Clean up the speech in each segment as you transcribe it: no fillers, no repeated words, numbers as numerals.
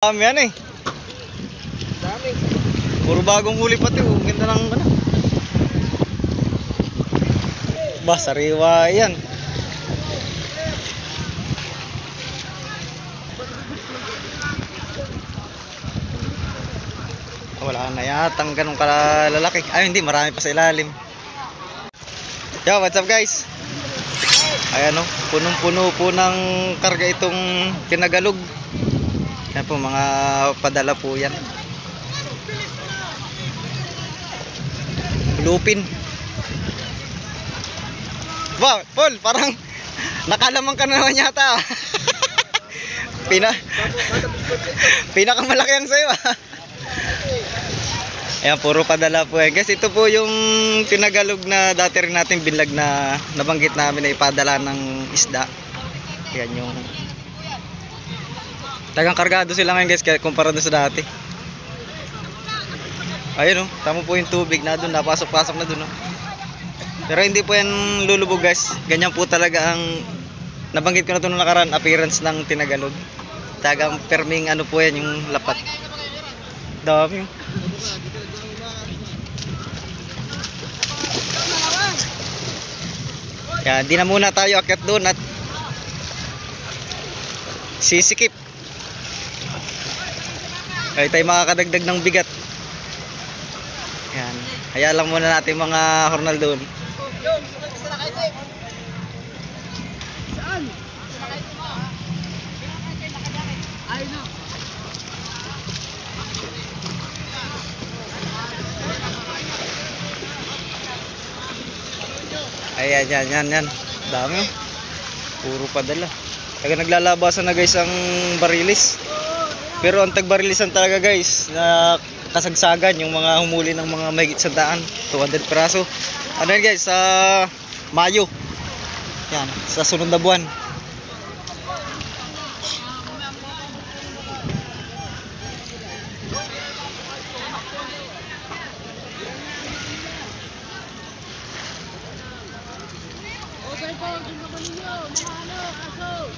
Dami yan eh. Dami. Puro bagong huli pati. Ganda ng ano. Bah, sariwa yan. Wala na yatang ganun kalalaki. Ay hindi, marami pa sa ilalim. Yo, what's up guys? Ayan o, punong-puno po ng karga itong Tinagalog. Yan po, mga padala po yan. Lupin. Wow, Paul, parang nakalamang ka na naman yata. Pinakamalaki ang sayo. Ayan, puro padala po yan. Guys, ito po yung Tinagalog na dati rin natin binlag na nabanggit namin na ipadala ng isda. Ayan yung tagang kargado sila ngayon guys, kumpara doon sa dati. Ayun o, tama po yung tubig na doon, napasok-pasok na doon o. Pero hindi po yan lulubog guys. Ganyan po talaga ang nabanggit ko na ito nung nakaraan, appearance ng Tinagalog. Tagang perming ano po yan, yung lapat. Dami. Yan, di na muna tayo akyat doon at sisikip. Ay tayo makakadagdag ng bigat. Yan. Hayaan lang muna natin mga hornal doon. Saan? Ay no. Ayan, yan. Dami. Puro padala. Kaya naglalabasan na guys ang barilis. Pero ang tagbarilisang talaga guys na kasagsagan yung mga humuli ng mga mahigit 100, 200 peraso. Ano yan guys, sa Mayo. Yan, sa sunod na buwan. Okay po, sino ba ninyo? Mga ano, aso.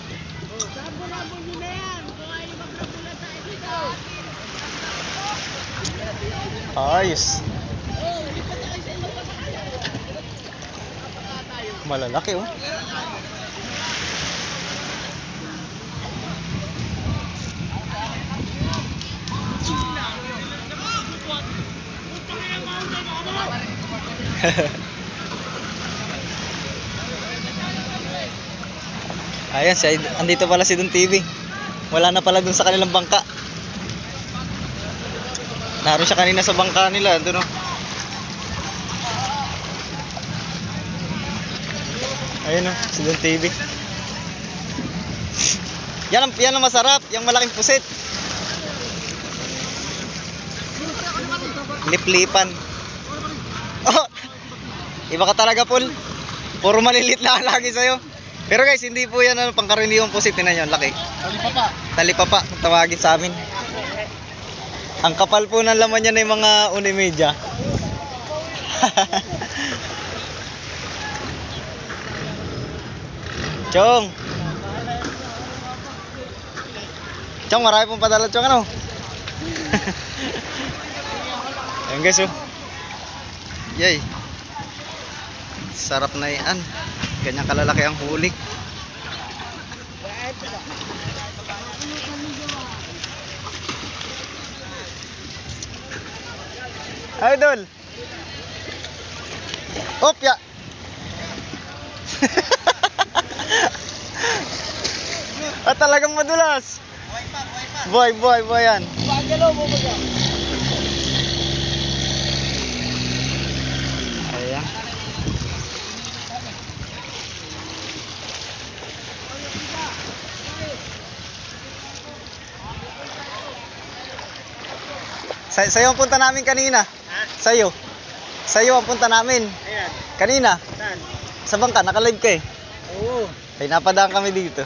Sabo-labo nyo na yan. Kung ayaw magkagulat tayo dito. Ayos. Oh, lipat tayo sa inyo. Malalaki oh. Ayan, andito pala si Don TV. Wala na pala dun sa kanilang bangka. Naroon siya kanina sa bangka nila, doon oh. Ayun oh, si Don TV. Yan ang masarap, yung malaking pusit. Lip-lipan. Oh, iba ka talaga, Paul. Puro malilit lang lagi sa'yo. Pero guys, hindi po yan ano, pangkaraniwang pusit. Tingnan nyo, laki. Talipapa. Talipapa, kung tawagin sa amin. Ang kapal po ng laman niya ng mga unimedya. Chong! Chong, marami pong padala, Chong, ano? Ayan guys, oh. Yay. Sarap na yan. Ganyan kalalaki ang huli. Idol. Opya. At talagang madulas. Boy yan. Ayan. Sa'yo ang punta namin kanina. Sa'yo ang punta namin. Ayan. Kanina. Saan? Sa bangka, naka-live ka eh. Oo. Ay napadaan kami dito.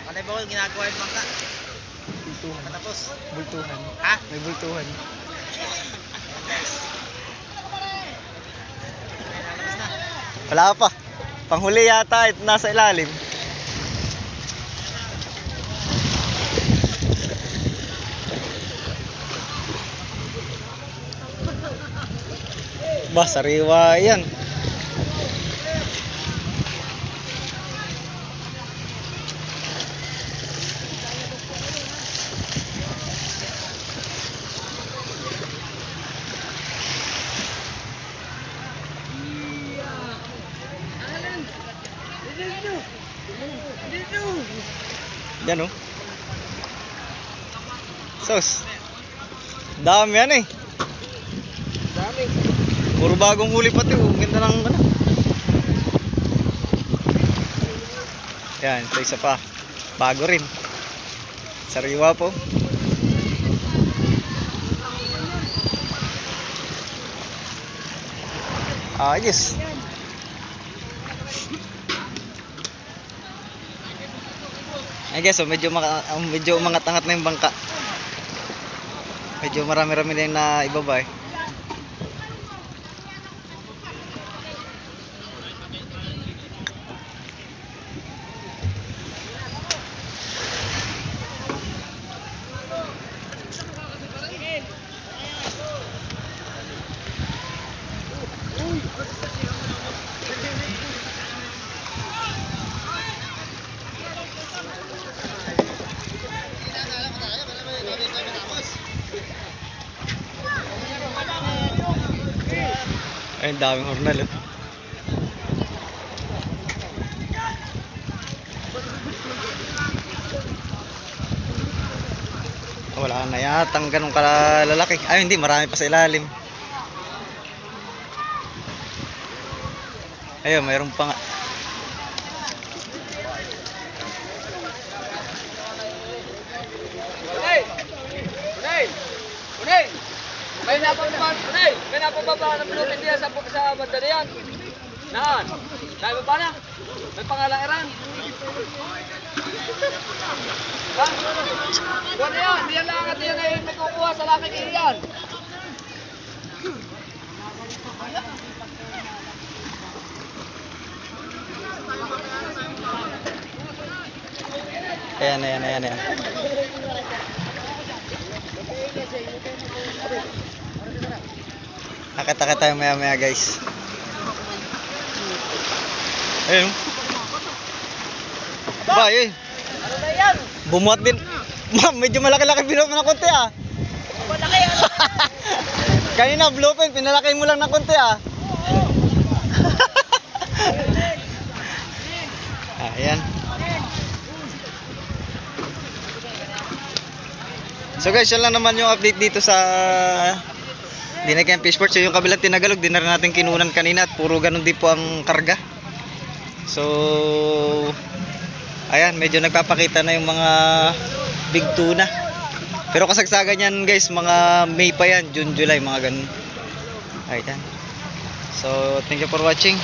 Ano ba ginagawa yung bangka? Bultuhan. Matapos. Bultuhan. Ha? May bultuhan. Wala pa. Panghuli yata, nasa ilalim. Ba, sariwa yan. Yan oh. Sos. Dami yan eh. Dami. Puro bagong huli pati oh. Ganda ng ano. Yan, ito isa pa. Bago rin. Sariwa po. Ayos. I guess so, medyo umangat-angat na yung bangka. Medyo marami-rami na yung naibaba eh. Ay, ang daming hornal oh. Wala na yatang ganun kalalaki. Ay, hindi, marami pa sa ilalim. Ayun, mayroon pa nga. Unay! May napababa ng bluepin diyan sa banda diyan. Naan? Naibaba na? May pangalang Iran. Ha? Wala yan. Diyan lang at diyan ay may kukuha sa laking iyan. Ayan. Akit-akit tayo maya guys. Ayun. Ba, eh. Ano na yan? Bumuhat din. Ma'am, medyo malaki-laki binuhat mo ng konti ah. Malaki ano? Kanina bluepin, pinalaki mo lang ng konti ah. Ayan. So guys, yan lang naman yung update dito sa Dinagyan Fishport. So yung kabilang Tinagalog, di na rin natin kinunan kanina at puro ganun din po ang karga. So ayan, medyo nagpapakita na yung mga big tuna. Pero kasagsagan yan guys, mga May pa yan, June, July, mga ganun. Ayan. So thank you for watching.